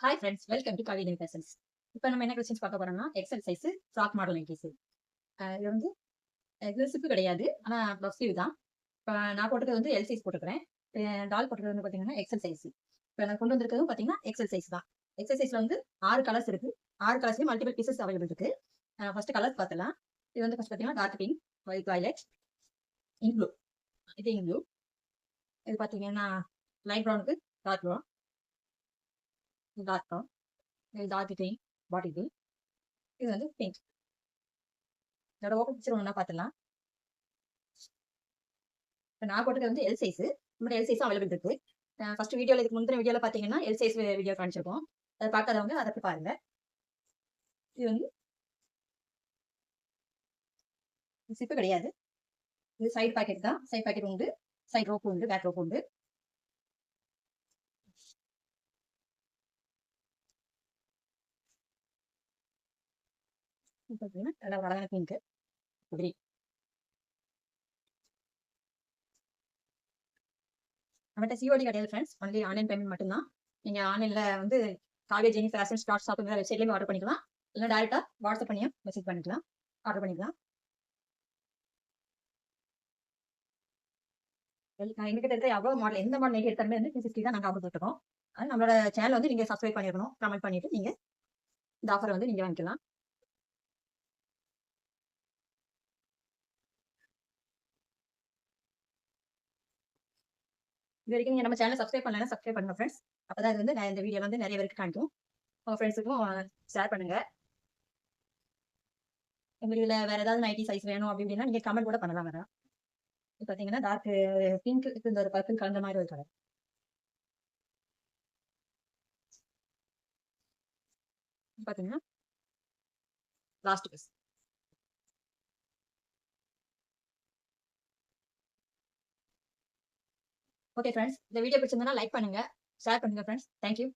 Hi friends, welcome to கவிதை பேசன்ஸ். இப்போ நம்ம என்ன கொஸ்டின்ஸ் பார்க்க போறோம்னா XL size frock model nighties. இது வந்து இது சிப்பு கிடையாது, ஆனால் ப்ளஸ் ஸ்லீவ் தான். இப்போ நான் போட்டுக்கிறது வந்து எல் சைஸ் போட்டுக்கிறேன். டால் போட்டுக்கிறது வந்து பார்த்தீங்கன்னா எக்ஸல் சைஸ். இப்போ நான் கொண்டு வந்திருக்கிறதும் பார்த்தீங்கன்னா எக்ஸல் சைஸ் தான். எக்ஸல் சைஸ்ல வந்து 6 கலர்ஸ் இருக்கு. 6 கலர்ஸ்லேயும் மல்டிபிள் பீசஸ் அவைலபிள் இருக்கு. ஃபர்ஸ்ட் கலர்ஸ் பார்த்தலாம். இது வந்து ஃபர்ஸ்ட் பார்த்தீங்கன்னா dark pink, white violet, ink blue. இது இங்க் ப்ளூ. இது பார்த்தீங்கன்னா லைட் ப்ரௌனுக்கு டார்க் ப்ரௌன், டார்க் ப்ரௌன், இது டார்க் கிரீன் பாட்டில் ப்ளூ, இது வந்து பிங்க். இதோட ஓப்பன் பிக்சர் ஒன்றா பார்த்துலாம். இப்போ நான் போட்டுக்கிறது வந்து எல் சைஸ். நம்மளோட எல் சைஸும் அவைலபிள் இருக்கு. ஃபர்ஸ்ட் வீடியோவில் இதுக்கு முந்தின வீடியோவில் பார்த்தீங்கன்னா எல் சைஸ் வீடியோ காமிச்சிருக்கோம். அதை பார்க்காதவங்க அதை போய் பாருங்க. இது வந்து சிப்பு கிடையாது, இது சைடு பாக்கெட் தான். சைடு பாக்கெட் உண்டு, சைடு ரோப் உண்டு, பேக் ரோப் உண்டு. பார்த்தீங்கன்னா நல்லா ஒரு அழகான பிங்க் கிரீன். நம்மகிட்ட சிஓடி கிடையாது ஃப்ரெண்ட்ஸ், ஒன்லி ஆன்லைன் பேமெண்ட் மட்டும்தான். நீங்கள் ஆன்லைனில் வந்து காலேஜ் ஜெனி ஃபேஷன் ஸ்டார்ட் ஷாப்புங்கிற வெப்சைட்லேயும் ஆர்டர் பண்ணிக்கலாம், இல்லை டேரெக்டாக வாட்ஸ்அப் பண்ணியும் மெசேஜ் பண்ணிக்கலாம், ஆர்டர் பண்ணிக்கலாம். எங்ககிட்ட இருக்க எவ்வளோ மாடல், எந்த மாடல் நைட்டி எடுத்தாலுமே வந்து 360 தான் நாங்கள் ஆஃபர் போட்டுருக்கோம். அது நம்மளோட சேனல் வந்து நீங்கள் சப்ஸ்கிரைப் பண்ணிடணும், கமெண்ட் பண்ணிட்டு நீங்கள் இந்த ஆஃபர் வந்து நீங்கள் வாங்கிக்கலாம். இது வரைக்கும் நீங்கள் நம்ம சேனல் சப்ஸ்கிரைப் பண்ணலன்னா சப்ஸ்கிரைப் பண்ணுங்க ஃப்ரெண்ட்ஸ். அப்போ தான் இது வந்து நான் இந்த வீடியோ வந்து நிறைய பேருக்கு காமிக்கும். உங்கள் ஃப்ரெண்ட்ஸுக்கும் ஷேர் பண்ணுங்க. உங்களுக்கு இதில் வேறு ஏதாவது நைட்டி சைஸ் வேணும் அப்படின்னா நீங்கள் கமெண்ட் கூட பண்ணலாம். வேறு பார்த்தீங்கன்னா டார்க் பிங்க், இந்த ஒரு பர்பிள் கலந்த மாதிரி ஒரு கலர். பார்த்தீங்கன்னா லாஸ்ட் பீஸ். ஓகே ஃப்ரெண்ட்ஸ், இந்த வீடியோ பிடிச்சிருந்தா லைக் பண்ணுங்க, ஷேர் பண்ணுங்க ஃப்ரெண்ட்ஸ். தேங்க்யூ.